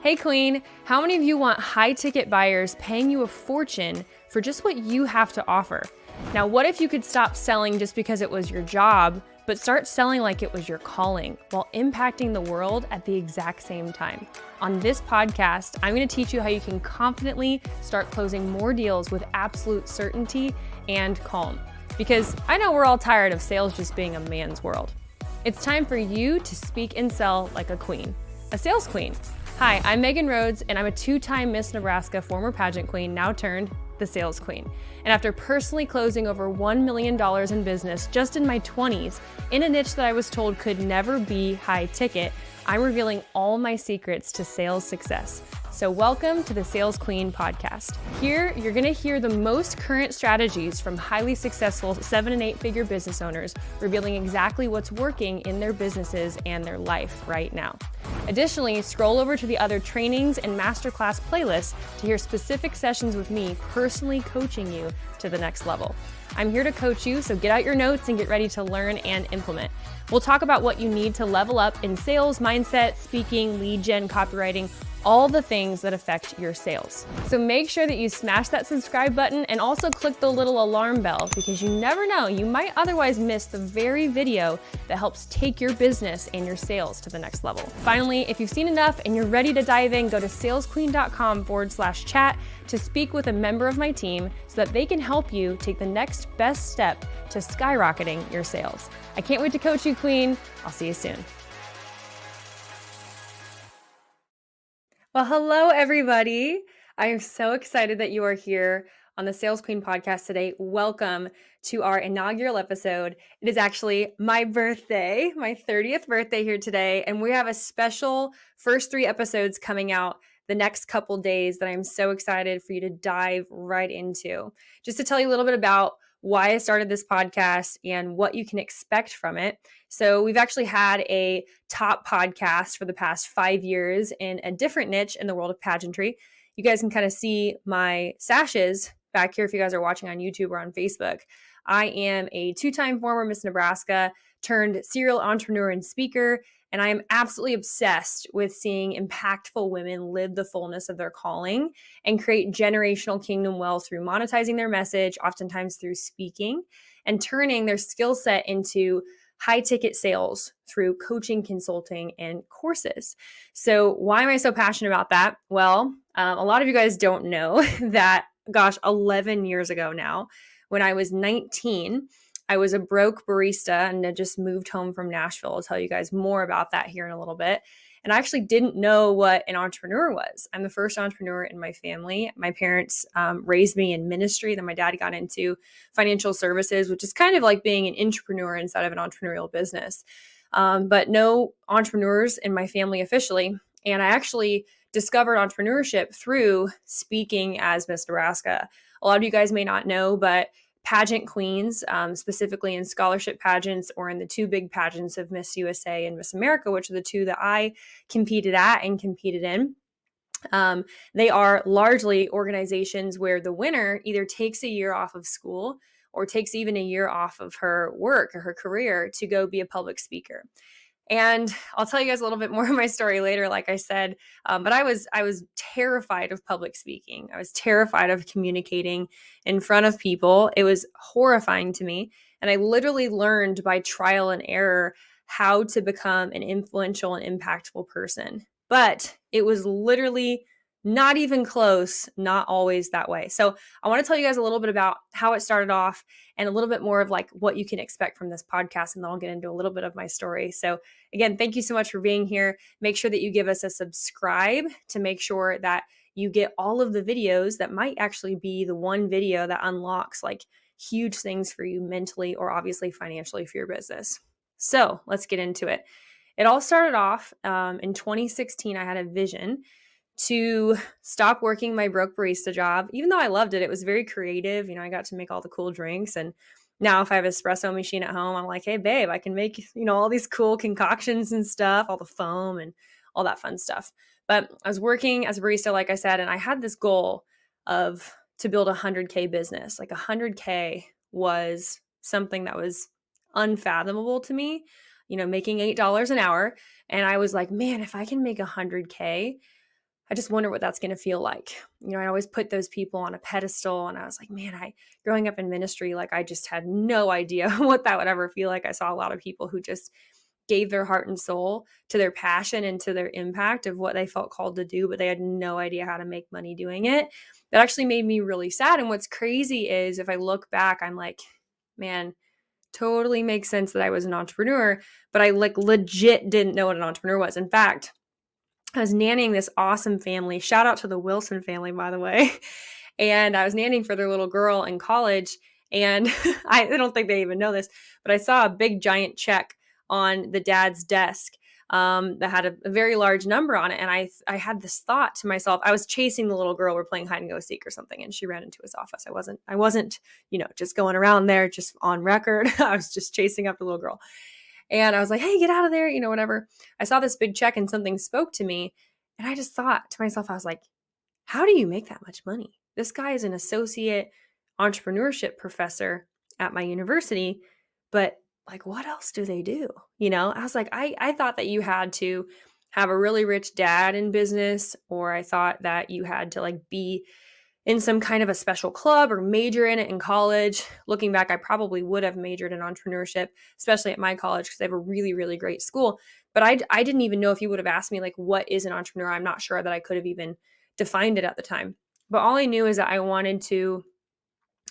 Hey Queen, how many of you want high ticket buyers paying you a fortune for just what you have to offer? Now, what if you could stop selling just because it was your job, but start selling like it was your calling while impacting the world at the exact same time? On this podcast, I'm going to teach you how you can confidently start closing more deals with absolute certainty and calm. Because I know we're all tired of sales just being a man's world. It's time for you to speak and sell like a queen, a sales queen. Hi, I'm Megan Rhodes, and I'm a two-time Miss Nebraska former pageant queen, now turned the sales queen. And after personally closing over $1 million in business just in my 20s, in a niche that I was told could never be high ticket, I'm revealing all my secrets to sales success. So welcome to the Sales Queen podcast. Here, you're gonna hear the most current strategies from highly successful 7- and 8-figure business owners, revealing exactly what's working in their businesses and their life right now. Additionally, scroll over to the other trainings and masterclass playlists to hear specific sessions with me personally coaching you to the next level. I'm here to coach you, so get out your notes and get ready to learn and implement. We'll talk about what you need to level up in sales, mindset, speaking, lead gen, copywriting, all the things that affect your sales. So make sure that you smash that subscribe button and also click the little alarm bell, because you never know, you might otherwise miss the very video that helps take your business and your sales to the next level. Finally, if you've seen enough and you're ready to dive in, go to salesqueen.com/chat to speak with a member of my team so that they can help you take the next best step to skyrocketing your sales. I can't wait to coach you, Queen. I'll see you soon. Well, hello, everybody. I am so excited that you are here on the Sales Queen podcast today. Welcome to our inaugural episode. It is actually my birthday, my 30th birthday here today, and we have a special first 3 episodes coming out the next couple days that I'm so excited for you to dive right into. Just to tell you a little bit about why I started this podcast and what you can expect from it. So we've actually had a top podcast for the past 5 years in a different niche in the world of pageantry. You guys can kind of see my sashes back here if you guys are watching on YouTube or on Facebook. I am a 2-time former Miss Nebraska turned serial entrepreneur and speaker, and I am absolutely obsessed with seeing impactful women live the fullness of their calling and create generational kingdom wealth through monetizing their message, oftentimes through speaking, and turning their skill set into high ticket sales through coaching, consulting, and courses. So why am I so passionate about that? Well, a lot of you guys don't know that, 11 years ago now, when I was 19, I was a broke barista and I just moved home from Nashville. I'll tell you guys more about that here in a little bit. And I actually didn't know what an entrepreneur was. I'm the first entrepreneur in my family. My parents raised me in ministry. Then my dad got into financial services, which is kind of like being an entrepreneur inside of an entrepreneurial business. But no entrepreneurs in my family officially. And I actually discovered entrepreneurship through speaking as Miss Nebraska. A lot of you guys may not know, but pageant queens, specifically in scholarship pageants or in the 2 big pageants of Miss USA and Miss America, which are the 2 that I competed at and competed in. They are largely organizations where the winner either takes a year off of school or takes even a year off of her work or her career to go be a public speaker. And I'll tell you guys a little bit more of my story later, like I said, but I was terrified of public speaking. I was terrified of communicating in front of people. It was horrifying to me. And I literally learned by trial and error how to become an influential and impactful person. But it was literally not even close, not always that way. So I want to tell you guys a little bit about how it started off and a little bit more of like what you can expect from this podcast. And then I'll get into a little bit of my story. So again, thank you so much for being here. Make sure that you give us a subscribe to make sure that you get all of the videos that might actually be the one video that unlocks like huge things for you mentally or obviously financially for your business. So let's get into it. It all started off in 2016. I had a vision to stop working my broke barista job. Even though I loved it, it was very creative. I got to make all the cool drinks. And now if I have an espresso machine at home, I'm like, hey, babe, I can make, all these cool concoctions and stuff, all the foam and all that fun stuff. But I was working as a barista, like I said, and I had this goal to build a 100K business. Like 100K was something that was unfathomable to me, making $8 an hour. And I was like, man, if I can make 100K, I just wonder what that's going to feel like. I always put those people on a pedestal, and I was like, man, growing up in ministry, like I just had no idea what that would ever feel like. I saw a lot of people who just gave their heart and soul to their passion and to their impact of what they felt called to do, but they had no idea how to make money doing it. That actually made me really sad. And what's crazy is if I look back, I'm like, man, totally makes sense that I was an entrepreneur, but I like legit didn't know what an entrepreneur was. In fact, I was nannying this awesome family. Shout out to the Wilson family, by the way. And I was nannying for their little girl in college. And I don't think they even know this, but I saw a big giant check on the dad's desk that had a very large number on it. And I had this thought to myself. I was chasing the little girl. We're playing hide and go seek or something, and she ran into his office. I wasn't, just going around there just on record. I was just chasing after the little girl. And I was like, hey, get out of there, whatever. I saw this big check and something spoke to me. And I just thought to myself, I was like, how do you make that much money? This guy is an associate entrepreneurship professor at my university, but like, what else do they do? I was like, I thought that you had to have a really rich dad in business, or I thought that you had to like be in some kind of a special club or major in it in college. Looking back, I probably would have majored in entrepreneurship, especially at my college, because they have a really, really great school. But I didn't even know if you would have asked me, like, what is an entrepreneur? I'm not sure that I could have even defined it at the time. But all I knew is that I wanted to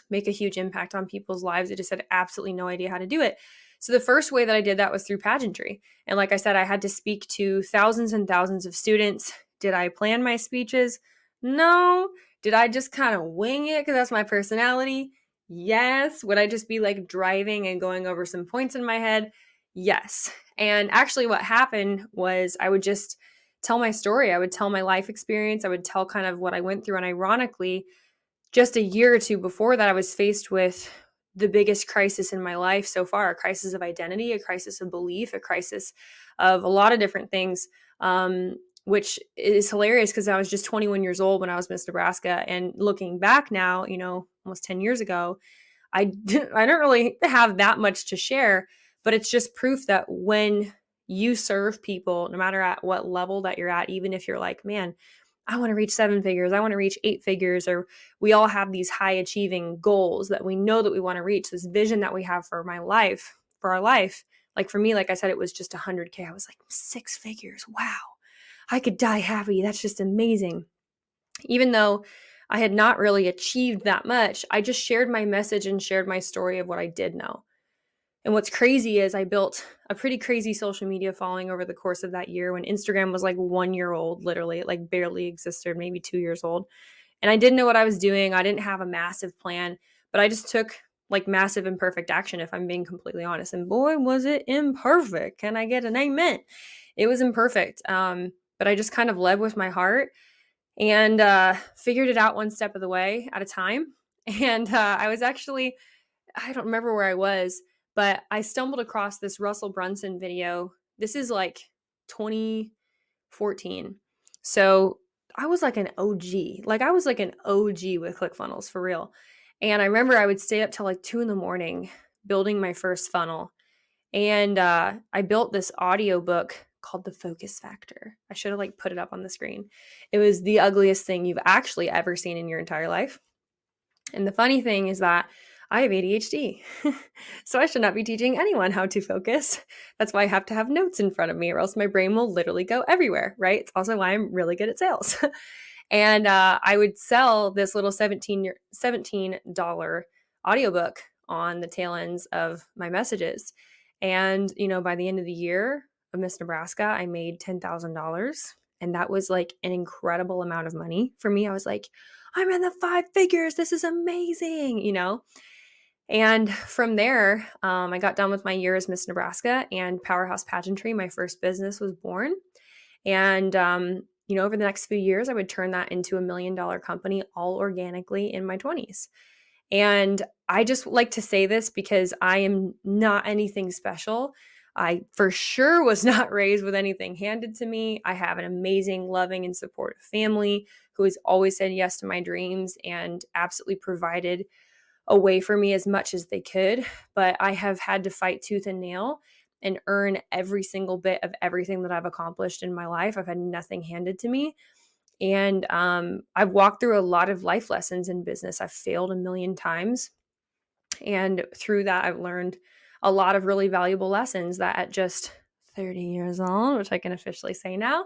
make a huge impact on people's lives. I just had absolutely no idea how to do it. So the first way that I did that was through pageantry. And like I said, I had to speak to thousands and thousands of students. Did I plan my speeches? No. Did I just kind of wing it because that's my personality? Yes. Would I just be like driving and going over some points in my head? Yes. And actually what happened was I would just tell my story. I would tell my life experience. I would tell kind of what I went through. And ironically, just a year or two before that, I was faced with the biggest crisis in my life so far, a crisis of identity, a crisis of belief, a crisis of a lot of different things, which is hilarious because I was just 21 years old when I was Miss Nebraska. And looking back now, almost 10 years ago, I don't really have that much to share, but it's just proof that when you serve people, no matter at what level that you're at, even if you're like, man, I want to reach 7 figures, I want to reach 8 figures, or we all have these high achieving goals that we know that we want to reach, this vision that we have for our life. Like for me, like I said, it was just 100K. I was like, 6 figures. Wow. I could die happy. That's just amazing. Even though I had not really achieved that much, I just shared my message and shared my story of what I did know. And what's crazy is I built a pretty crazy social media following over the course of that year when Instagram was like 1 year old, literally. It like barely existed, maybe 2 years old. And I didn't know what I was doing. I didn't have a massive plan, but I just took like massive imperfect action, if I'm being completely honest. And boy, was it imperfect. Can I get an amen? It was imperfect. But I just kind of led with my heart and figured it out one step of the way at a time. And I was actually, I don't remember where I was, but I stumbled across this Russell Brunson video. This is like 2014. So I was like an OG. Like I was like an OG with ClickFunnels for real. And I remember I would stay up till like 2 a.m. building my first funnel. And I built this audiobook called The Focus Factor. I should have like put it up on the screen. It was the ugliest thing you've actually ever seen in your entire life. And the funny thing is that I have ADHD, so I should not be teaching anyone how to focus. That's why I have to have notes in front of me or else my brain will literally go everywhere, right? It's also why I'm really good at sales. And I would sell this little $17 audiobook on the tail ends of my messages. And, by the end of the year of Miss Nebraska, I made $10,000. And that was like an incredible amount of money for me. I was like, I'm in the 5 figures. This is amazing, And from there, I got done with my year as Miss Nebraska and Powerhouse Pageantry. My first business was born. And, over the next few years, I would turn that into $1 million company all organically in my 20s. And I just like to say this because I am not anything special. I for sure was not raised with anything handed to me. I have an amazing, loving, and supportive family who has always said yes to my dreams and absolutely provided a way for me as much as they could. But I have had to fight tooth and nail and earn every single bit of everything that I've accomplished in my life. I've had nothing handed to me. And I've walked through a lot of life lessons in business. I've failed a million times. And through that, I've learned a lot of really valuable lessons that at just 30 years old, which I can officially say now,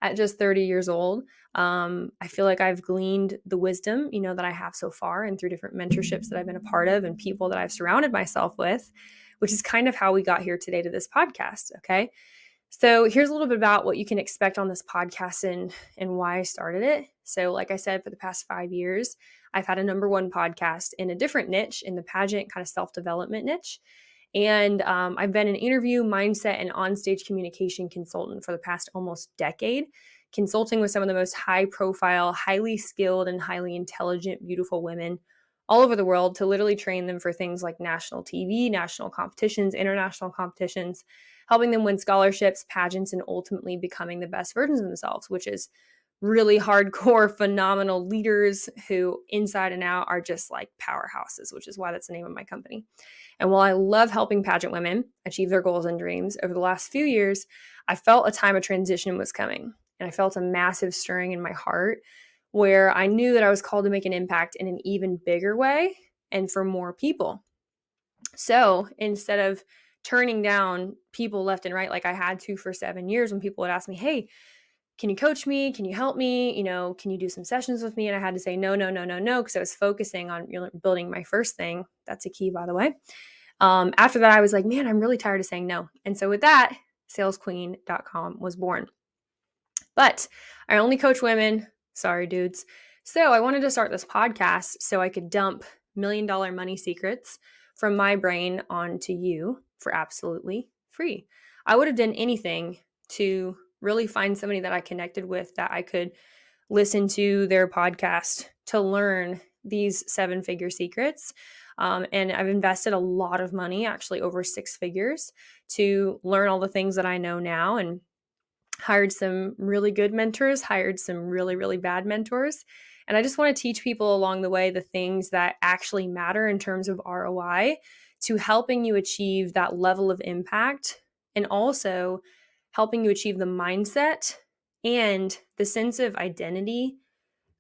at just 30 years old, I feel like I've gleaned the wisdom, that I have so far and through different mentorships that I've been a part of and people that I've surrounded myself with, which is kind of how we got here today to this podcast. Okay. So here's a little bit about what you can expect on this podcast and why I started it. So like I said, for the past 5 years, I've had a number one podcast in a different niche, in the pageant kind of self-development niche. And I've been an interview, mindset, and onstage communication consultant for the past almost decade, consulting with some of the most high profile, highly skilled, and highly intelligent, beautiful women all over the world to literally train them for things like national TV, national competitions, international competitions, helping them win scholarships, pageants, and ultimately becoming the best versions of themselves, which is really hardcore, phenomenal leaders who inside and out are just like powerhouses, which is why that's the name of my company. And while I love helping pageant women achieve their goals and dreams, over the last few years, I felt a time of transition was coming. And I felt a massive stirring in my heart where I knew that I was called to make an impact in an even bigger way and for more people. So instead of turning down people left and right like I had to for 7 years, when people would ask me, hey, can you coach me? Can you help me? Can you do some sessions with me? And I had to say no, no, no, no, no, because I was focusing on building my first thing. That's a key, by the way. After that, I was like, man, I'm really tired of saying no. And so with that, salesqueen.com was born. But I only coach women. Sorry, dudes. So I wanted to start this podcast so I could dump $1 million money secrets from my brain onto you for absolutely free. I would have done anything to really find somebody that I connected with that I could listen to their podcast to learn these 7-figure secrets. And I've invested a lot of money, actually over 6 figures, to learn all the things that I know now, and hired some really good mentors, hired some really, really bad mentors. And I just want to teach people along the way the things that actually matter in terms of ROI to helping you achieve that level of impact, and also helping you achieve the mindset and the sense of identity,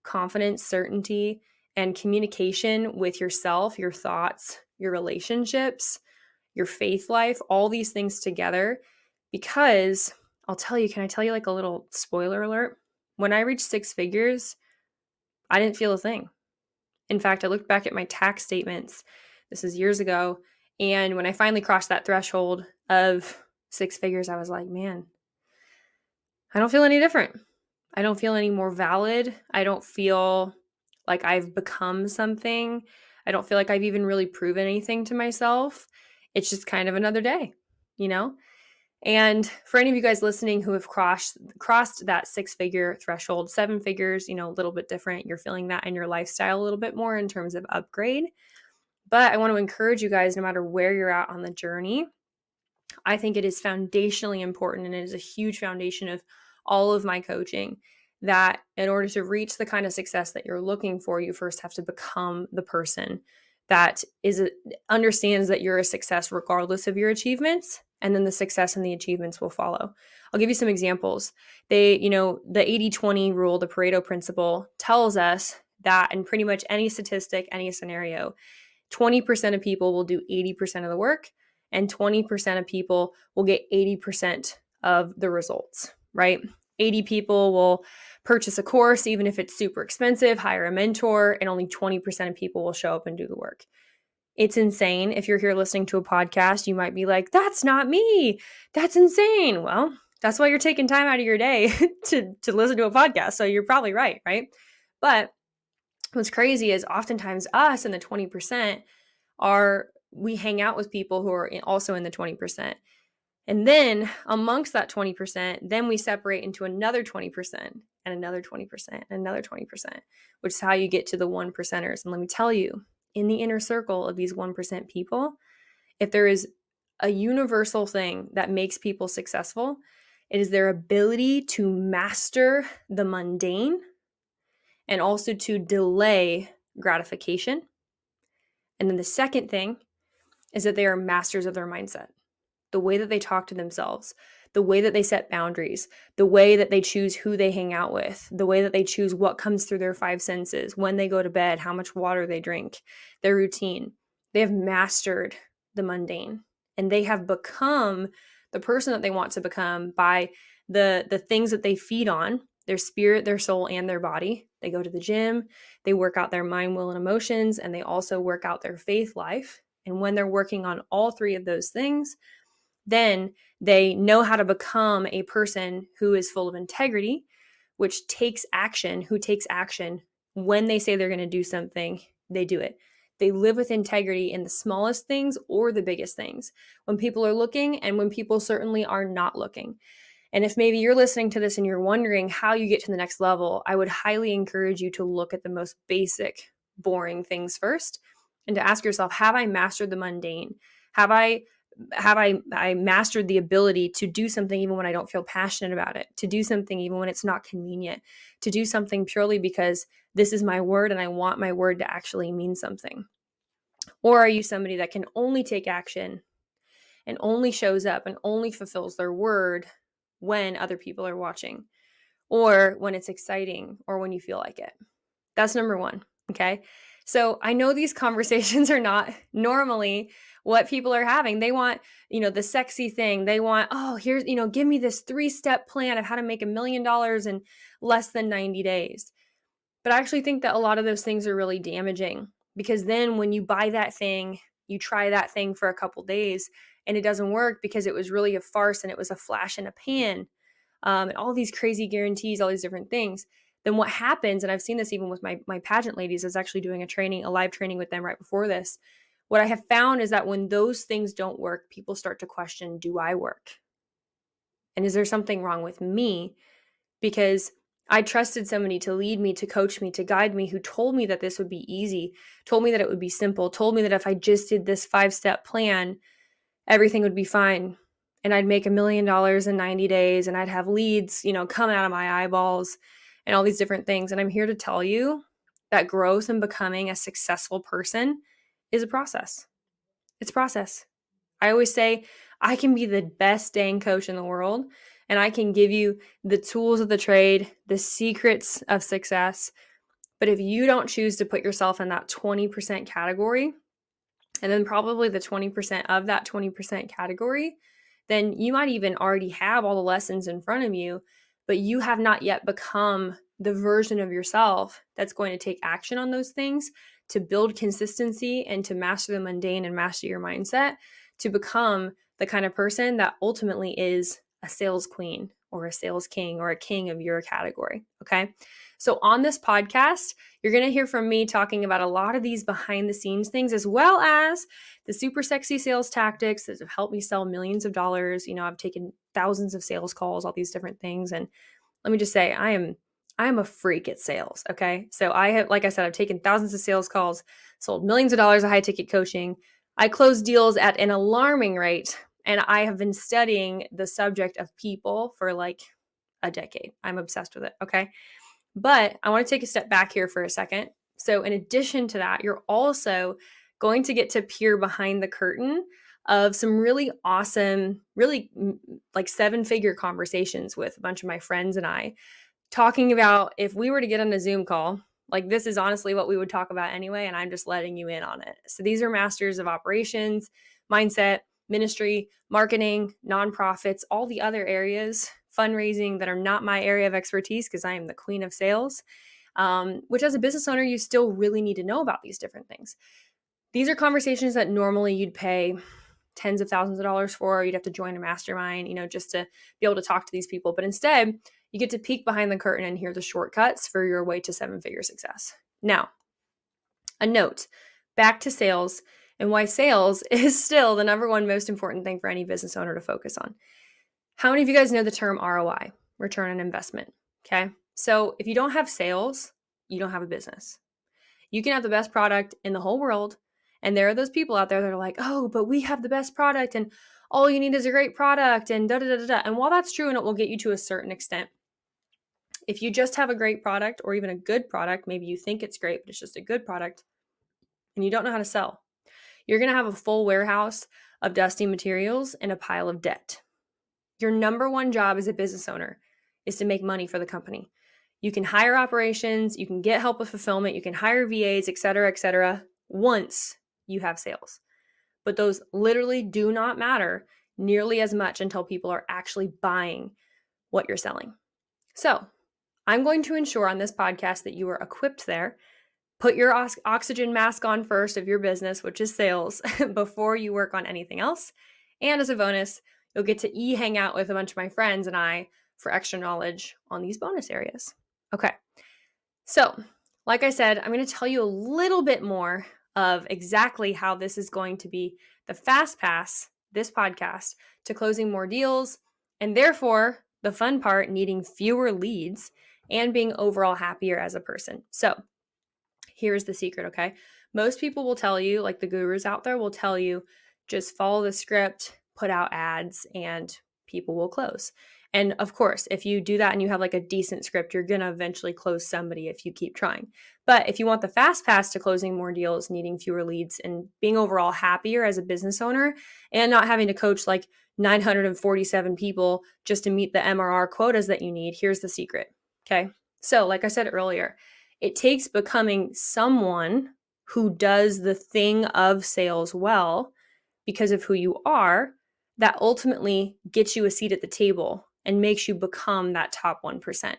confidence, certainty, and communication with yourself, your thoughts, your relationships, your faith life, all these things together. Because I'll tell you, can I tell you like a little spoiler alert? When I reached 6 figures, I didn't feel a thing. In fact, I looked back at my tax statements. This is years ago. And when I finally crossed that threshold of 6 figures, I was like, man, I don't feel any different. I don't feel any more valid. I don't feel like I've become something. I don't feel like I've even really proven anything to myself. It's just kind of another day, you know? And for any of you guys listening who have crossed that 6-figure threshold, 7 figures, a little bit different. You're feeling that in your lifestyle a little bit more in terms of upgrade. But I want to encourage you guys, no matter where you're at on the journey, I think it is foundationally important, and it is a huge foundation of all of my coaching, that in order to reach the kind of success that you're looking for, you first have to become the person that understands that you're a success regardless of your achievements, and then the success and the achievements will follow. I'll give you some examples. The 80-20 rule, the Pareto principle, tells us that in pretty much any statistic, any scenario, 20% of people will do 80% of the work, and 20% of people will get 80% of the results, right? 80 people will purchase a course, even if it's super expensive, hire a mentor, and only 20% of people will show up and do the work. It's insane. If you're here listening to a podcast, you might be like, that's not me. That's insane. Well, that's why you're taking time out of your day to listen to a podcast. So you're probably right? But what's crazy is oftentimes us in the 20% we hang out with people who are also in the 20%. And then amongst that 20%, then we separate into another 20% and another 20% and another 20%, which is how you get to the 1%ers. And let me tell you, in the inner circle of these 1% people, if there is a universal thing that makes people successful, it is their ability to master the mundane and also to delay gratification. And then the second thing is that they are masters of their mindset, the way that they talk to themselves, the way that they set boundaries, the way that they choose who they hang out with, the way that they choose what comes through their five senses, when they go to bed, how much water they drink, their routine. They have mastered the mundane, and they have become the person that they want to become by the things that they feed on, their spirit, their soul, and their body. They go to the gym, they work out their mind, will, and emotions, and they also work out their faith life. And when they're working on all three of those things, then they know how to become a person who is full of integrity, which takes action, who takes action when they say they're going to do something, they do it. They live with integrity in the smallest things or the biggest things, when people are looking and when people certainly are not looking. And if maybe you're listening to this and you're wondering how you get to the next level, I would highly encourage you to look at the most basic, boring things first and to ask yourself, have I mastered the mundane? Have I mastered the ability to do something even when I don't feel passionate about it, to do something even when it's not convenient, to do something purely because this is my word and I want my word to actually mean something? Or are you somebody that can only take action and only shows up and only fulfills their word when other people are watching, or when it's exciting, or when you feel like it? That's number one. Okay. So I know these conversations are not normally what people are having. They want, the sexy thing. They want, oh, here's, give me this 3-step plan of how to make $1 million in less than 90 days. But I actually think that a lot of those things are really damaging, because then when you buy that thing, you try that thing for a couple days and it doesn't work because it was really a farce and it was a flash in a pan, and all these crazy guarantees, all these different things. Then what happens, and I've seen this even with my pageant ladies, is actually doing a live training with them right before this. What I have found is that when those things don't work, people start to question, do I work? And is there something wrong with me? Because I trusted somebody to lead me, to coach me, to guide me, who told me that this would be easy, told me that it would be simple, told me that if I just did this 5-step plan, everything would be fine. And I'd make $1 million in 90 days and I'd have leads, coming out of my eyeballs and all these different things. And I'm here to tell you that growth and becoming a successful person is a process. It's a process. I always say I can be the best dang coach in the world, and I can give you the tools of the trade, the secrets of success. But if you don't choose to put yourself in that 20% category, and then probably the 20% of that 20% category, then you might even already have all the lessons in front of you, but you have not yet become the version of yourself that's going to take action on those things to build consistency and to master the mundane and master your mindset, to become the kind of person that ultimately is a sales queen or a sales king or a king of your category. Okay. So on this podcast, you're going to hear from me talking about a lot of these behind the scenes things, as well as the super sexy sales tactics that have helped me sell millions of dollars. I've taken thousands of sales calls, all these different things. And let me just say, I am a freak at sales. Okay. So like I said, I've taken thousands of sales calls, sold millions of dollars of high ticket coaching. I close deals at an alarming rate. And I have been studying the subject of people for like a decade. I'm obsessed with it. Okay. But I want to take a step back here for a second. So in addition to that, you're also going to get to peer behind the curtain of some really awesome, really like 7-figure conversations with a bunch of my friends and I, talking about if we were to get on a Zoom call, like this is honestly what we would talk about anyway, and I'm just letting you in on it. So these are masters of operations, mindset, ministry, marketing, nonprofits, all the other areas, fundraising, that are not my area of expertise because I am the queen of sales, which as a business owner, you still really need to know about these different things. These are conversations that normally you'd pay tens of thousands of dollars for. You'd have to join a mastermind, just to be able to talk to these people. But instead, you get to peek behind the curtain and hear the shortcuts for your way to 7-figure success. Now, a note, back to sales and why sales is still the number one most important thing for any business owner to focus on. How many of you guys know the term ROI, return on investment? Okay. So if you don't have sales, you don't have a business. You can have the best product in the whole world, and there are those people out there that are like, oh, but we have the best product and all you need is a great product and da da da da da. And while that's true and it will get you to a certain extent, if you just have a great product or even a good product, maybe you think it's great, but it's just a good product, and you don't know how to sell, you're going to have a full warehouse of dusty materials and a pile of debt. Your number one job as a business owner is to make money for the company. You can hire operations, you can get help with fulfillment, you can hire VAs, et cetera, once you have sales. But those literally do not matter nearly as much until people are actually buying what you're selling. So I'm going to ensure on this podcast that you are equipped there. Put your oxygen mask on first of your business, which is sales, before you work on anything else. And as a bonus, you'll get to hang out with a bunch of my friends and I for extra knowledge on these bonus areas. Okay. So, like I said, I'm going to tell you a little bit more of exactly how this is going to be the fast pass, this podcast, to closing more deals, and therefore the fun part, needing fewer leads and being overall happier as a person. So, here's the secret, okay? Most people will tell you, like the gurus out there will tell you, just follow the script, put out ads, and people will close. And of course, if you do that and you have like a decent script, you're going to eventually close somebody if you keep trying. But if you want the fast pass to closing more deals, needing fewer leads, and being overall happier as a business owner, and not having to coach like 947 people just to meet the MRR quotas that you need, here's the secret, okay? So like I said earlier, it takes becoming someone who does the thing of sales well because of who you are that ultimately gets you a seat at the table and makes you become that top 1%.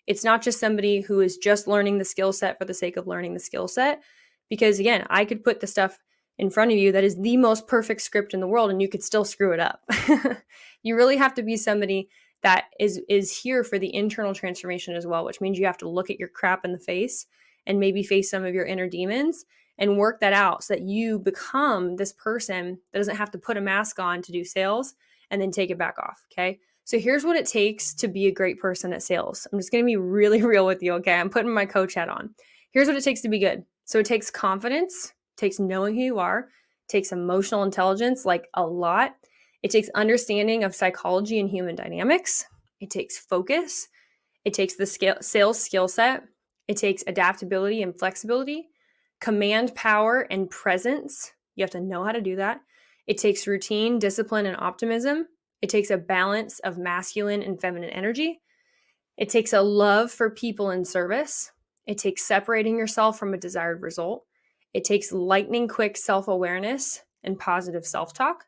It's not just somebody who is just learning the skill set for the sake of learning the skill set. Because again, I could put the stuff in front of you that is the most perfect script in the world and you could still screw it up. You really have to be somebody that is here for the internal transformation as well, which means you have to look at your crap in the face and maybe face some of your inner demons and work that out so that you become this person that doesn't have to put a mask on to do sales and then take it back off, okay? So here's what it takes to be a great person at sales. I'm just going to be really real with you, okay? I'm putting my coach hat on. Here's what it takes to be good. So it takes confidence, takes knowing who you are, takes emotional intelligence, like a lot. It takes understanding of psychology and human dynamics. It takes focus. It takes the sales skill set. It takes adaptability and flexibility, command power and presence. You have to know how to do that. It takes routine, discipline, and optimism. It takes a balance of masculine and feminine energy. It takes a love for people and service. It takes separating yourself from a desired result. It takes lightning quick self-awareness and positive self-talk.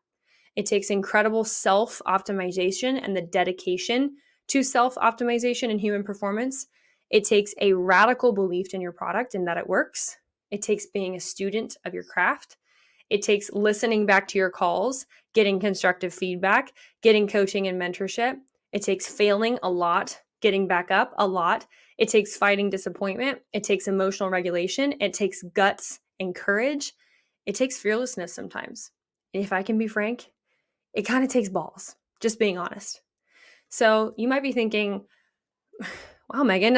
It takes incredible self-optimization and the dedication to self-optimization and human performance. It takes a radical belief in your product and that it works. It takes being a student of your craft. It takes listening back to your calls, getting constructive feedback, getting coaching and mentorship. It takes failing a lot, getting back up a lot. It takes fighting disappointment. It takes emotional regulation. It takes guts and courage. It takes fearlessness sometimes. And if I can be frank, it kind of takes balls, just being honest. So you might be thinking, wow, Megan,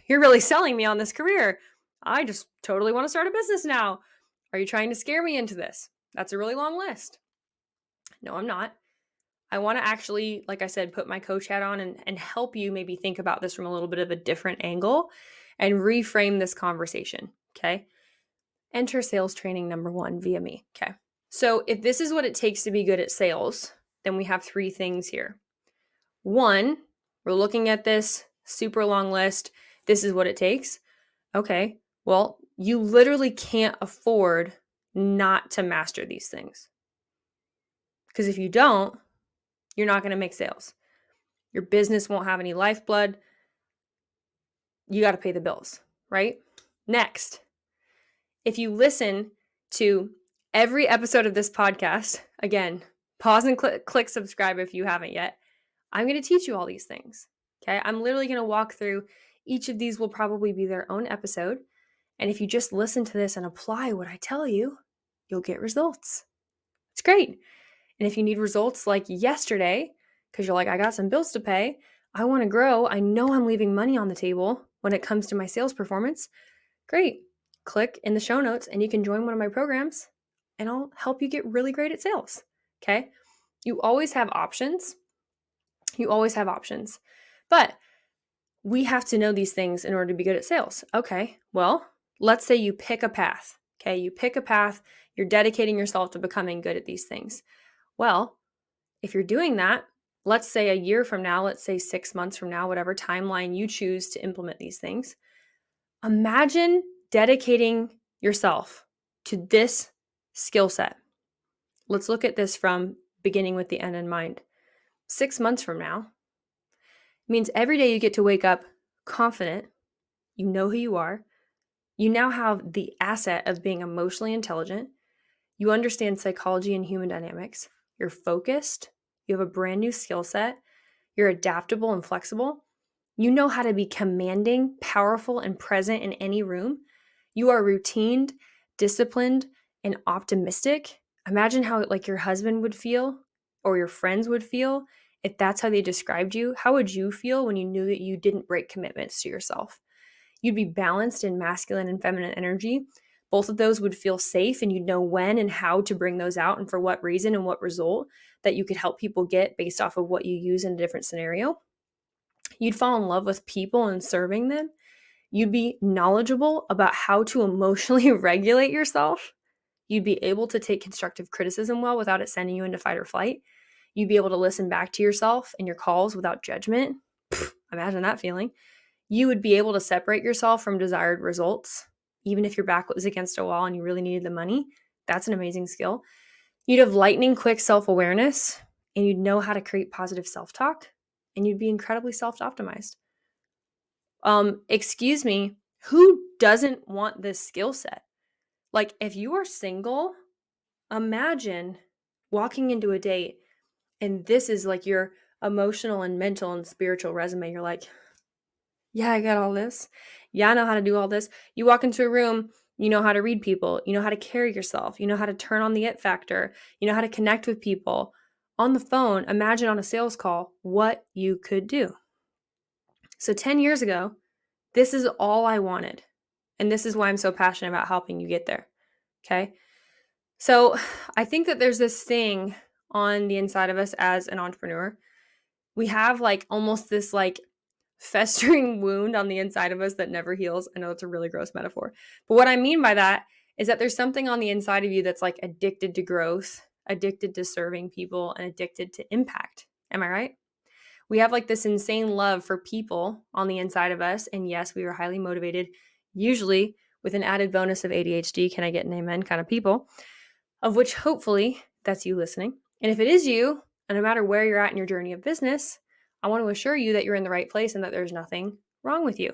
you're really selling me on this career. I just totally want to start a business now. Are you trying to scare me into this? That's a really long list. No, I'm not. I want to actually, like I said, put my coach hat on and help you maybe think about this from a little bit of a different angle and reframe this conversation, okay? Enter sales training number 1 via me, okay? So if this is what it takes to be good at sales, then we have 3 things here. 1, we're looking at this super long list. This is what it takes. Okay, well, you literally can't afford not to master these things. Because if you don't, you're not going to make sales. Your business won't have any lifeblood. You got to pay the bills, right? Next, if you listen to every episode of this podcast, again, pause and click subscribe if you haven't yet. I'm going to teach you all these things, okay? I'm literally going to walk through. Each of these will probably be their own episode. And if you just listen to this and apply what I tell you, you'll get results. It's great. And if you need results like yesterday, because you're like, I got some bills to pay, I want to grow, I know I'm leaving money on the table when it comes to my sales performance, great. Click in the show notes and you can join one of my programs and I'll help you get really great at sales, okay? You always have options. You always have options. But we have to know these things in order to be good at sales. Okay, well, let's say you pick a path, okay? You pick a path, you're dedicating yourself to becoming good at these things. Well, if you're doing that, let's say a year from now, let's say 6 months from now, whatever timeline you choose to implement these things, imagine dedicating yourself to this skill set. Let's look at this from beginning with the end in mind. 6 months from now means every day you get to wake up confident, you know who you are, you now have the asset of being emotionally intelligent, you understand psychology and human dynamics, you're focused, you have a brand new skill set, you're adaptable and flexible, you know how to be commanding, powerful, and present in any room, you are routined, disciplined, and optimistic. Imagine how like your husband would feel or your friends would feel if that's how they described you. How would you feel when you knew that you didn't break commitments to yourself? You'd be balanced in masculine and feminine energy. Both of those would feel safe, and you'd know when and how to bring those out and for what reason and what result that you could help people get based off of what you use in a different scenario. You'd fall in love with people and serving them. You'd be knowledgeable about how to emotionally regulate yourself. You'd be able to take constructive criticism well without it sending you into fight or flight. You'd be able to listen back to yourself in your calls without judgment. Imagine that feeling. You would be able to separate yourself from desired results, even if your back was against a wall and you really needed the money. That's an amazing skill. You'd have lightning quick self-awareness, and you'd know how to create positive self-talk, and you'd be incredibly self-optimized. Excuse me, who doesn't want this skill set? Like, if you are single, imagine walking into a date and this is like your emotional and mental and spiritual resume. You're like, yeah, I got all this. Yeah, I know how to do all this. You walk into a room, you know how to read people, you know how to carry yourself, you know how to turn on the it factor, you know how to connect with people. On the phone, imagine on a sales call what you could do. So 10 years ago, this is all I wanted. And this is why I'm so passionate about helping you get there. Okay. So I think that there's this thing on the inside of us as an entrepreneur. We have like almost this like festering wound on the inside of us that never heals. I know it's a really gross metaphor. But what I mean by that is that there's something on the inside of you that's like addicted to growth, addicted to serving people, and addicted to impact. Am I right? We have like this insane love for people on the inside of us. And yes, we are highly motivated, usually with an added bonus of ADHD. Can I get an amen kind of people? Of which hopefully that's you listening. And if it is you, and no matter where you're at in your journey of business, I want to assure you that you're in the right place and that there's nothing wrong with you.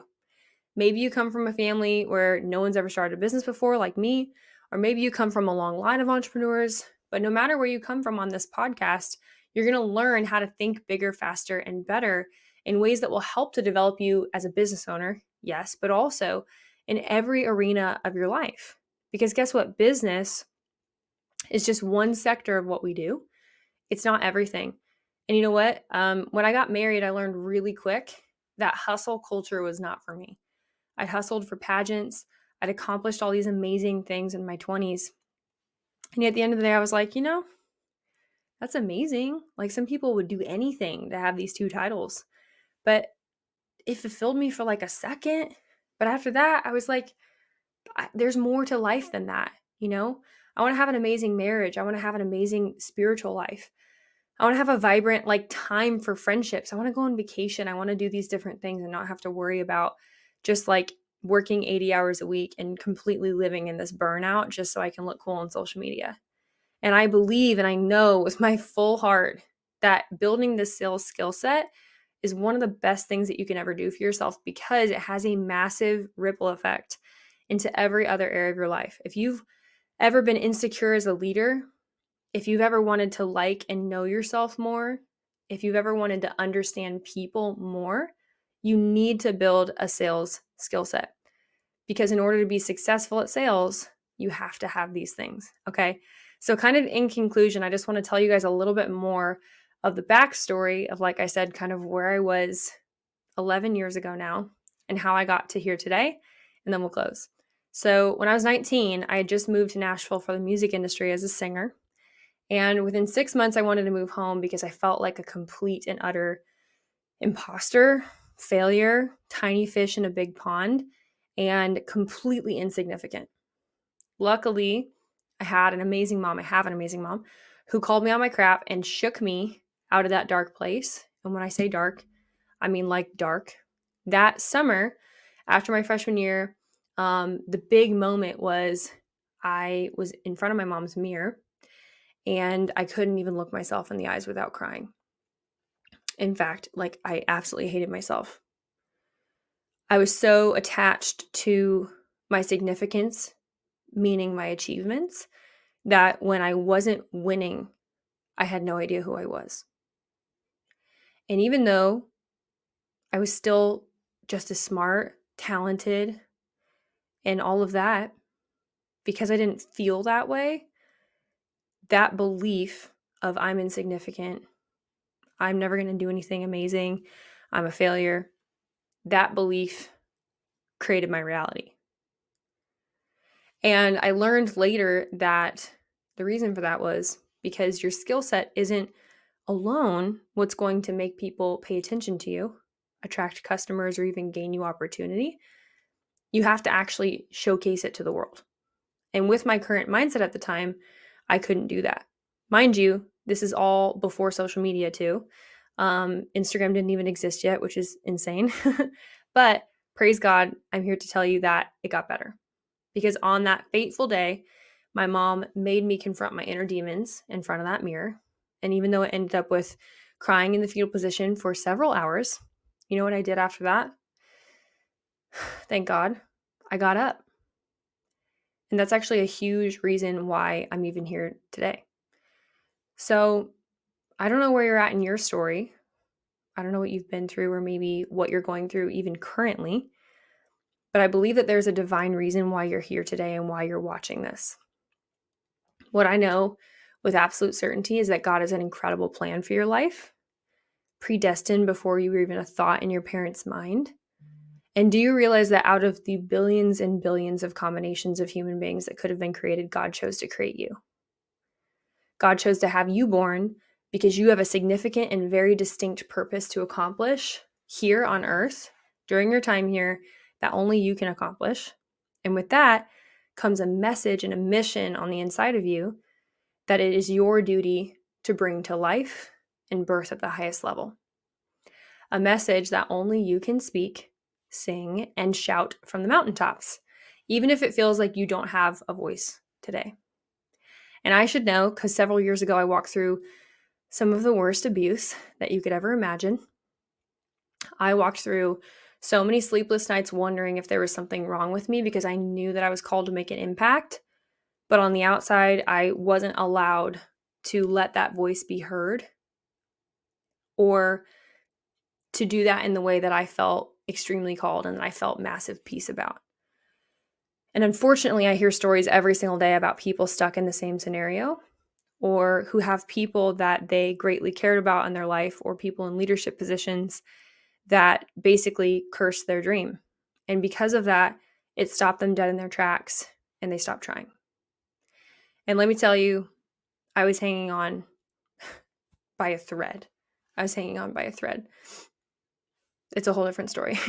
Maybe you come from a family where no one's ever started a business before, like me, or maybe you come from a long line of entrepreneurs. But no matter where you come from on this podcast, you're going to learn how to think bigger, faster, and better in ways that will help to develop you as a business owner, yes, but also in every arena of your life. Because guess what? Business is just one sector of what we do. It's not everything. And you know what? When I got married, I learned really quick that hustle culture was not for me. I'd hustled for pageants. I'd accomplished all these amazing things in my 20s. And at the end of the day, I was like, that's amazing. Like some people would do anything to have these two titles. But it fulfilled me for like a second. But after that, I was like, there's more to life than that, I want to have an amazing marriage. I want to have an amazing spiritual life. I want to have a vibrant like time for friendships. I want to go on vacation. I want to do these different things and not have to worry about just like working 80 hours a week and completely living in this burnout just so I can look cool on social media. And I believe and I know with my full heart that building this sales skill set is one of the best things that you can ever do for yourself because it has a massive ripple effect into every other area of your life. If you've ever been insecure as a leader, if you've ever wanted to like and know yourself more, if you've ever wanted to understand people more, you need to build a sales skill set. Because in order to be successful at sales, you have to have these things, okay? So kind of in conclusion, I just want to tell you guys a little bit more of the backstory of, like I said, kind of where I was 11 years ago now and how I got to here today, and then we'll close. So when I was 19, I had just moved to Nashville for the music industry as a singer. And within 6 months, I wanted to move home because I felt like a complete and utter imposter, failure, tiny fish in a big pond, and completely insignificant. Luckily, I had an amazing mom. I have an amazing mom who called me on my crap and shook me out of that dark place. And when I say dark, I mean like dark. That summer, after my freshman year, the big moment was I was in front of my mom's mirror and I couldn't even look myself in the eyes without crying. In fact, like I absolutely hated myself. I was so attached to my significance, meaning my achievements, that when I wasn't winning, I had no idea who I was. And even though I was still just as smart, talented, and all of that, because I didn't feel that way, that belief of I'm insignificant, I'm never going to do anything amazing, I'm a failure, that belief created my reality. And I learned later that the reason for that was because your skill set isn't alone what's going to make people pay attention to you, attract customers, or even gain you opportunity. You have to actually showcase it to the world. And with my current mindset at the time, I couldn't do that. Mind you, this is all before social media too. Instagram didn't even exist yet, which is insane. But praise God, I'm here to tell you that it got better. Because on that fateful day, my mom made me confront my inner demons in front of that mirror. And even though it ended up with crying in the fetal position for several hours, you know what I did after that? Thank God, I got up. And that's actually a huge reason why I'm even here today. So I don't know where you're at in your story. I don't know what you've been through or maybe what you're going through even currently. But I believe that there's a divine reason why you're here today and why you're watching this. What I know with absolute certainty is that God has an incredible plan for your life, predestined before you were even a thought in your parents' mind. And do you realize that out of the billions and billions of combinations of human beings that could have been created, God chose to create you? God chose to have you born because you have a significant and very distinct purpose to accomplish here on earth during your time here that only you can accomplish. And with that comes a message and a mission on the inside of you that it is your duty to bring to life and birth at the highest level. A message that only you can speak, sing, and shout from the mountaintops, even if it feels like you don't have a voice today. And I should know because several years ago I walked through some of the worst abuse that you could ever imagine. I walked through so many sleepless nights wondering if there was something wrong with me because I knew that I was called to make an impact. But on the outside, I wasn't allowed to let that voice be heard or to do that in the way that I felt extremely called and that I felt massive peace about. And unfortunately, I hear stories every single day about people stuck in the same scenario or who have people that they greatly cared about in their life or people in leadership positions that basically cursed their dream. And because of that, it stopped them dead in their tracks and they stopped trying. And let me tell you, I was hanging on by a thread. It's a whole different story.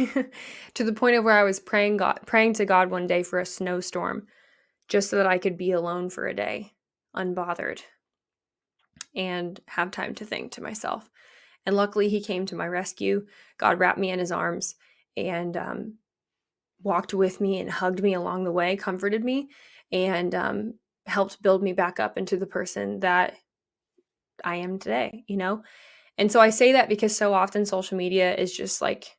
To the point of where I was praying to God one day for a snowstorm just so that I could be alone for a day, unbothered, and have time to think to myself. And luckily, he came to my rescue. God wrapped me in his arms and walked with me and hugged me along the way, comforted me, and helped build me back up into the person that I am today, you know? And so I say that because so often social media is just like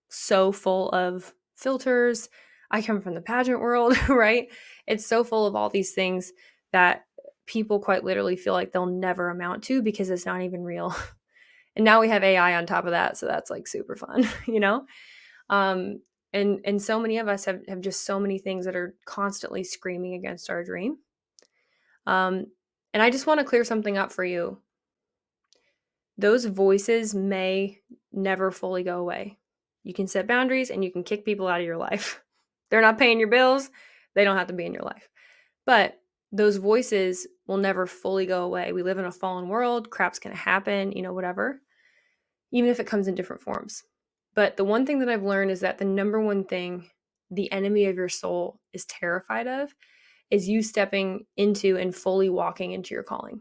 so full of filters. I come from the pageant world, right? It's so full of all these things that people quite literally feel like they'll never amount to because it's not even real. And now we have AI on top of that, so that's like super fun, you know? And so many of us have just so many things that are constantly screaming against our dream. And I just want to clear something up for you. Those voices may never fully go away. You can set boundaries and you can kick people out of your life. They're not paying your bills. They don't have to be in your life. But those voices will never fully go away. We live in a fallen world. Crap's going to happen, you know, whatever, even if it comes in different forms. But the one thing that I've learned is that the number one thing the enemy of your soul is terrified of is you stepping into and fully walking into your calling.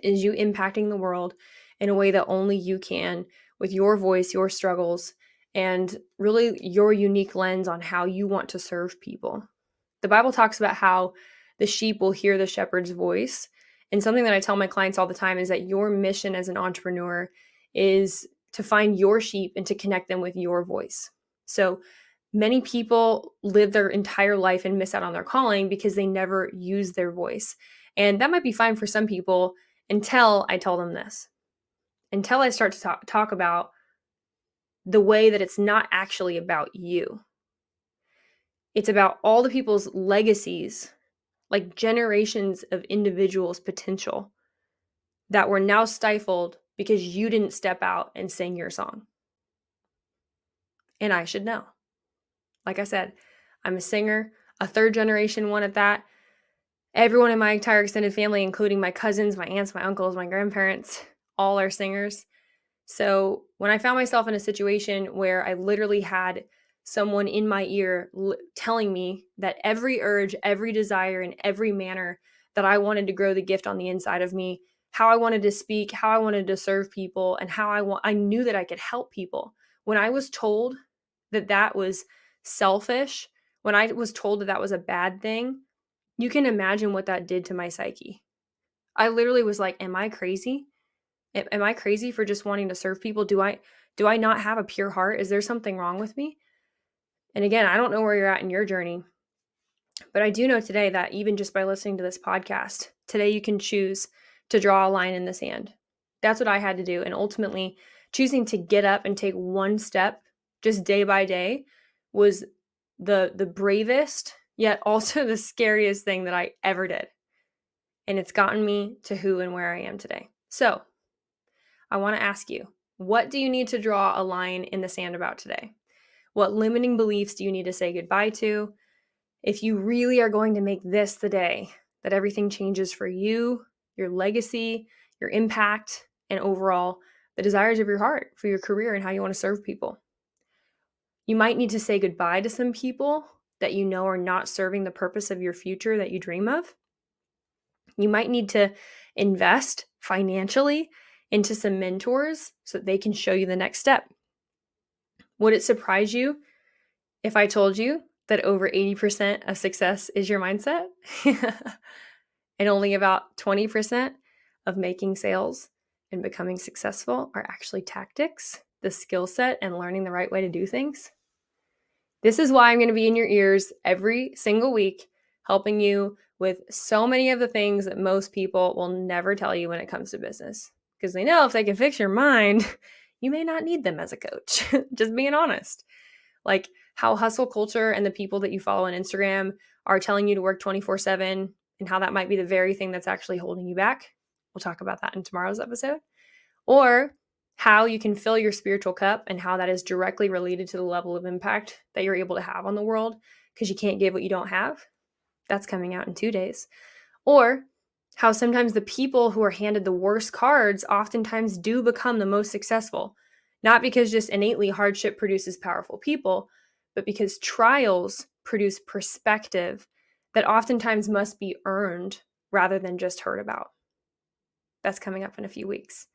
is you impacting the world in a way that only you can, with your voice, your struggles, and really your unique lens on how you want to serve people. The Bible talks about how the sheep will hear the shepherd's voice. And something that I tell my clients all the time is that your mission as an entrepreneur is to find your sheep and to connect them with your voice. So many people live their entire life and miss out on their calling because they never use their voice. And that might be fine for some people until I tell them this, until I start to talk about the way that it's not actually about you. It's about all the people's legacies, like generations of individuals' potential that were now stifled because you didn't step out and sing your song. And I should know. Like I said, I'm a singer, a third generation one at that. Everyone in my entire extended family, including my cousins, my aunts, my uncles, my grandparents, all are singers. So when I found myself in a situation where I literally had someone in my ear telling me that every urge, every desire, and every manner that I wanted to grow the gift on the inside of me, how I wanted to speak, how I wanted to serve people, and how I knew that I could help people. When I was told that that was selfish, when I was told that that was a bad thing, you can imagine what that did to my psyche. I literally was like, am I crazy? Am I crazy for just wanting to serve people? Do I not have a pure heart? Is there something wrong with me? And again, I don't know where you're at in your journey, but I do know today that even just by listening to this podcast, today you can choose to draw a line in the sand. That's what I had to do. And ultimately, choosing to get up and take one step just day by day was the bravest, yet also the scariest thing that I ever did. And it's gotten me to who and where I am today. So I want to ask you, what do you need to draw a line in the sand about today? What limiting beliefs do you need to say goodbye to? If you really are going to make this the day that everything changes for you, your legacy, your impact, and overall the desires of your heart for your career and how you want to serve people. You might need to say goodbye to some people that you know are not serving the purpose of your future that you dream of. You might need to invest financially into some mentors so that they can show you the next step. Would it surprise you if I told you that over 80% of success is your mindset and only about 20% of making sales and becoming successful are actually tactics, the skill set, and learning the right way to do things? This is why I'm going to be in your ears every single week, helping you with so many of the things that most people will never tell you when it comes to business. Because they know if they can fix your mind, you may not need them as a coach. Just being honest. Like how hustle culture and the people that you follow on Instagram are telling you to work 24/7 and how that might be the very thing that's actually holding you back. We'll talk about that in tomorrow's episode. Or how you can fill your spiritual cup and how that is directly related to the level of impact that you're able to have on the world because you can't give what you don't have. That's coming out in 2 days. Or how sometimes the people who are handed the worst cards oftentimes do become the most successful, not because just innately hardship produces powerful people, but because trials produce perspective that oftentimes must be earned rather than just heard about. That's coming up in a few weeks.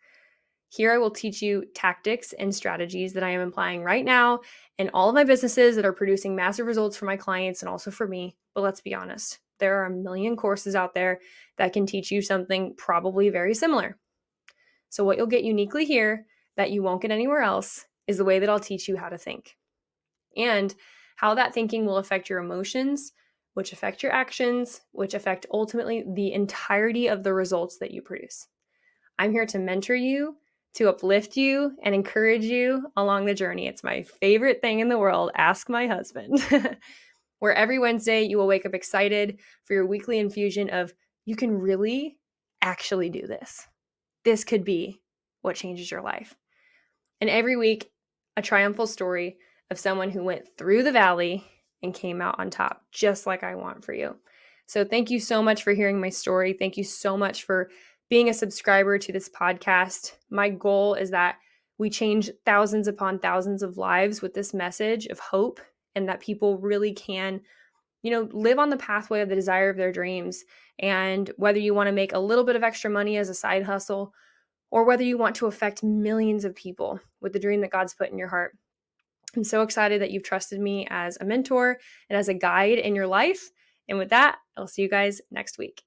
Here I will teach you tactics and strategies that I am applying right now in all of my businesses that are producing massive results for my clients and also for me. But let's be honest, there are a million courses out there that can teach you something probably very similar. So what you'll get uniquely here that you won't get anywhere else is the way that I'll teach you how to think and how that thinking will affect your emotions, which affect your actions, which affect ultimately the entirety of the results that you produce. I'm here to mentor you, to uplift you, and encourage you along the journey. It's my favorite thing in the world. Ask my husband. Where every Wednesday you will wake up excited for your weekly infusion of, you can really actually do this. This could be what changes your life. And every week, a triumphal story of someone who went through the valley and came out on top, just like I want for you. So thank you so much for hearing my story. Thank you so much for being a subscriber to this podcast. My goal is that we change thousands upon thousands of lives with this message of hope and that people really can live on the pathway of the desire of their dreams. And whether you want to make a little bit of extra money as a side hustle, or whether you want to affect millions of people with the dream that God's put in your heart. I'm so excited that you've trusted me as a mentor and as a guide in your life. And with that, I'll see you guys next week.